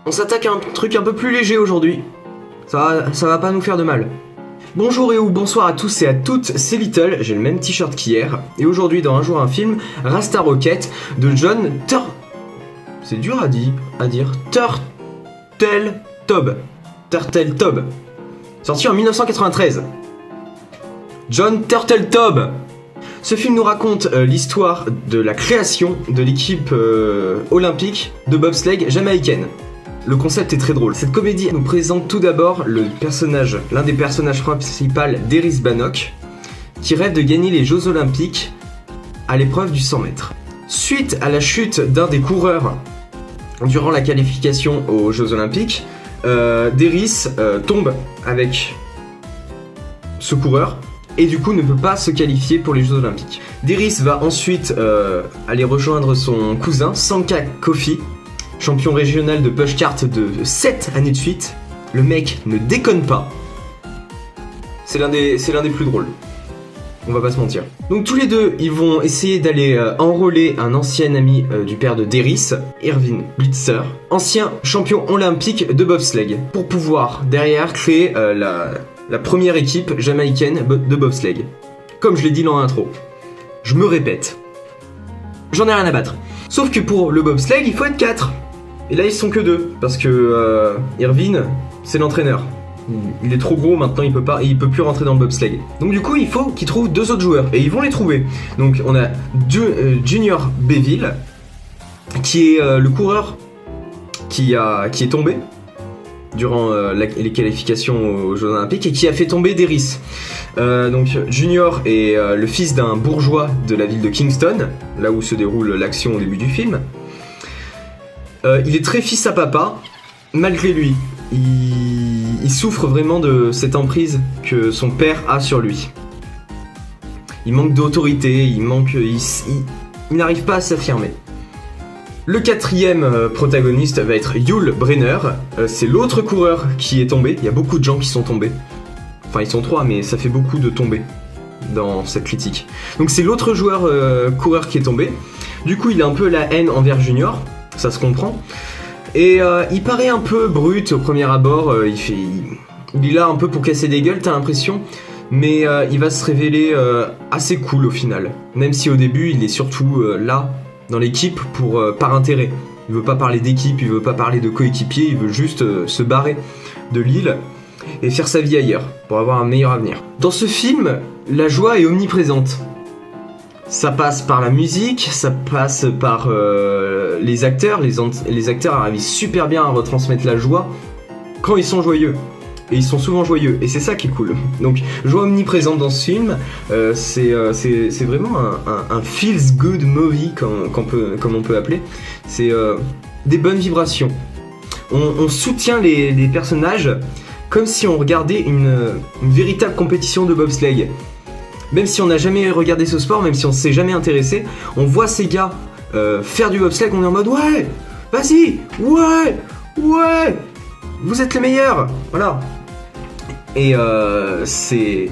On s'attaque à un truc un peu plus léger aujourd'hui. Ça va pas nous faire de mal. Bonjour et ou bonsoir à tous et à toutes, c'est Little, j'ai le même t-shirt qu'hier. Et aujourd'hui dans Un jour un film, Rasta Rocket de John C'est dur à dire. Turteltaub. Sorti en 1993. John Turteltaub. Ce film nous raconte l'histoire de la création de l'équipe olympique de bobsleigh jamaïcaine. Le concept est très drôle. Cette comédie nous présente tout d'abord l'un des personnages principaux d'Eris Bannock, qui rêve de gagner les Jeux Olympiques à l'épreuve du 100 mètres. Suite à la chute d'un des coureurs durant la qualification aux Jeux Olympiques, Deris tombe avec ce coureur et du coup ne peut pas se qualifier pour les Jeux Olympiques. Deris va ensuite aller rejoindre son cousin Sanka Kofi, champion régional de pushcart de 7 années de suite. Le mec ne déconne pas. C'est l'un des plus drôles. On va pas se mentir. Donc tous les deux, ils vont essayer d'aller enrôler un ancien ami du père de Deris, Irvin Blitzer, ancien champion olympique de bobsleigh, pour pouvoir derrière créer la première équipe jamaïcaine de bobsleigh. Comme je l'ai dit dans l'intro. Je me répète. J'en ai rien à battre. Sauf que pour le bobsleigh, il faut être 4. Et là, ils sont que 2, parce que Irvin, c'est l'entraîneur. Il est trop gros maintenant, il peut plus rentrer dans le bobsleigh. Donc du coup, il faut qu'ils trouvent 2 autres joueurs, et ils vont les trouver. Donc on a Junior Beville, qui est le coureur qui est tombé durant les qualifications aux Jeux Olympiques et qui a fait tomber Deris. Donc Junior est le fils d'un bourgeois de la ville de Kingston, là où se déroule l'action au début du film. Il est très fils à papa, malgré lui. Il souffre vraiment de cette emprise que son père a sur lui. Il manque d'autorité, il n'arrive pas à s'affirmer. Le 4e protagoniste va être Yul Brynner. C'est l'autre coureur qui est tombé. Il y a beaucoup de gens qui sont tombés. Enfin, ils sont 3, mais ça fait beaucoup de tomber dans cette critique. Donc c'est l'autre coureur qui est tombé. Du coup, il a un peu la haine envers Junior. Ça se comprend. Et il paraît un peu brut au premier abord. Il est là un peu pour casser des gueules, t'as l'impression. Mais il va se révéler assez cool au final. Même si au début, il est surtout là, dans l'équipe, par intérêt. Il veut pas parler d'équipe, il veut pas parler de coéquipier, il veut juste se barrer de l'île et faire sa vie ailleurs, pour avoir un meilleur avenir. Dans ce film, la joie est omniprésente. Ça passe par la musique, ça passe par les acteurs. Les acteurs arrivent super bien à retransmettre la joie quand ils sont joyeux. Et ils sont souvent joyeux, et c'est ça qui est cool. Donc, joie omniprésente dans ce film, c'est vraiment un feels good movie, comme on peut appeler. C'est des bonnes vibrations. On soutient les personnages comme si on regardait une véritable compétition de bobsleigh. Même si on n'a jamais regardé ce sport, même si on s'est jamais intéressé, on voit ces gars faire du bobsleigh, on est en mode ouais, vas-y, ouais, vous êtes les meilleurs, voilà. Et c'est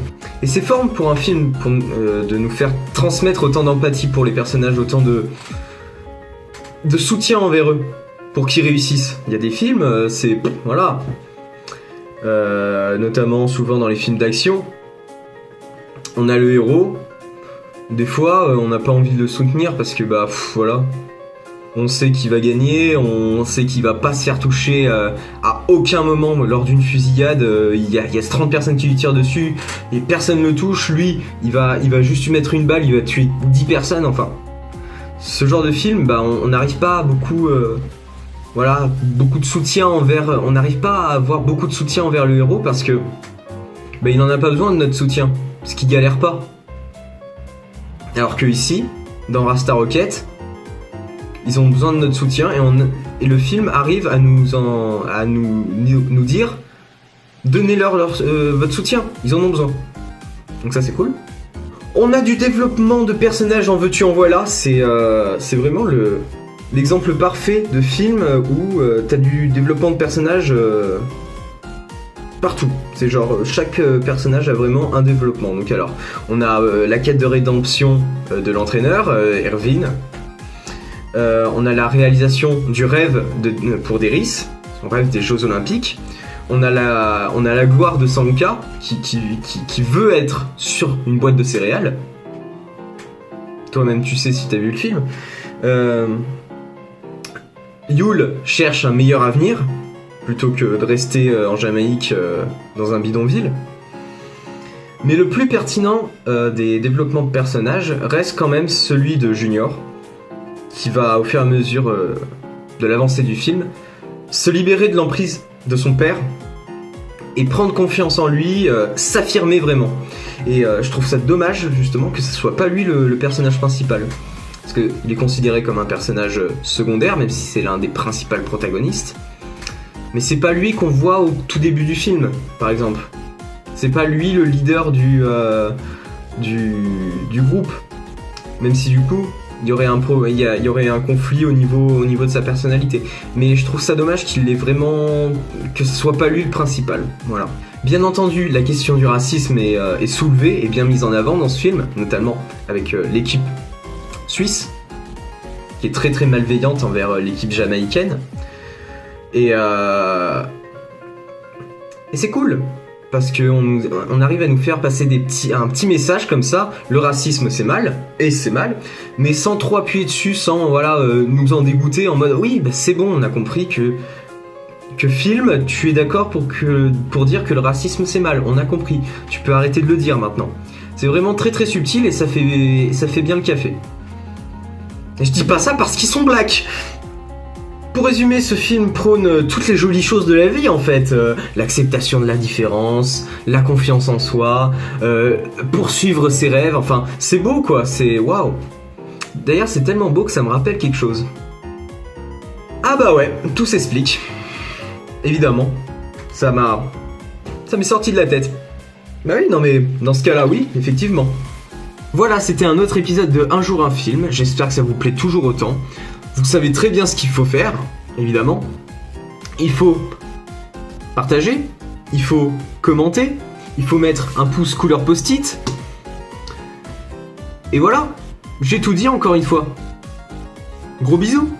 fort pour un film de nous faire transmettre autant d'empathie pour les personnages, autant de soutien envers eux pour qu'ils réussissent. Il y a des films, voilà, notamment souvent dans les films d'action. On a le héros, des fois on n'a pas envie de le soutenir parce que voilà, on sait qu'il va gagner, on sait qu'il va pas se faire toucher à aucun moment lors d'une fusillade. Il y a 30 personnes qui lui tirent dessus et personne ne le touche, lui il va juste lui mettre une balle, il va tuer 10 personnes, enfin. Ce genre de film, on n'arrive pas à beaucoup de soutien envers, on n'arrive pas à avoir beaucoup de soutien envers le héros parce que il n'en a pas besoin de notre soutien. Parce qu'il galère pas. Alors que ici, dans Rasta Rocket, ils ont besoin de notre soutien et le film arrive à nous dire donnez-leur votre soutien, ils en ont besoin. Donc ça c'est cool. On a du développement de personnages en veux-tu en voilà, c'est vraiment l'exemple parfait de film où t'as du développement de personnages partout. C'est genre chaque personnage a vraiment un développement. Donc alors, on a la quête de rédemption de l'entraîneur, Irvin. On a la réalisation du rêve pour Deris, rêve des Jeux Olympiques. On a la gloire de Sanka qui veut être sur une boîte de céréales. Toi-même tu sais si t'as vu le film. Yul cherche un meilleur avenir plutôt que de rester en Jamaïque dans un bidonville. Mais le plus pertinent des développements de personnages reste quand même celui de Junior, qui va au fur et à mesure de l'avancée du film se libérer de l'emprise de son père et prendre confiance en lui, s'affirmer vraiment. Et je trouve ça dommage justement que ce soit pas lui le personnage principal. Parce qu'il est considéré comme un personnage secondaire, même si c'est l'un des principaux protagonistes. Mais c'est pas lui qu'on voit au tout début du film, par exemple. C'est pas lui le leader du groupe. Même si du coup, il y aurait un conflit au niveau de sa personnalité. Mais je trouve ça dommage qu'il ait vraiment... que ce soit pas lui le principal. Voilà. Bien entendu, la question du racisme est soulevée et bien mise en avant dans ce film, notamment avec l'équipe suisse, qui est très très malveillante envers l'équipe jamaïcaine. Et c'est cool, parce qu'on arrive à nous faire passer un petit message comme ça. Le racisme c'est mal, et c'est mal, mais sans trop appuyer dessus, sans nous en dégoûter en mode oui, bah, c'est bon, on a compris que film, tu es d'accord pour dire que le racisme c'est mal, on a compris, tu peux arrêter de le dire maintenant. C'est vraiment très très subtil et ça fait bien le café. Et je dis pas ça parce qu'ils sont blacks. Pour résumer, ce film prône toutes les jolies choses de la vie en fait. L'acceptation de la différence, la confiance en soi, poursuivre ses rêves, enfin c'est beau quoi, c'est waouh. D'ailleurs c'est tellement beau que ça me rappelle quelque chose. Ah bah ouais, tout s'explique. Évidemment, ça m'est sorti de la tête. Bah oui, non mais dans ce cas-là oui, effectivement. Voilà, c'était un autre épisode de Un jour un film, j'espère que ça vous plaît toujours autant. Vous savez très bien ce qu'il faut faire, évidemment. Il faut partager, il faut commenter, il faut mettre un pouce couleur post-it. Et voilà, j'ai tout dit encore une fois. Gros bisous.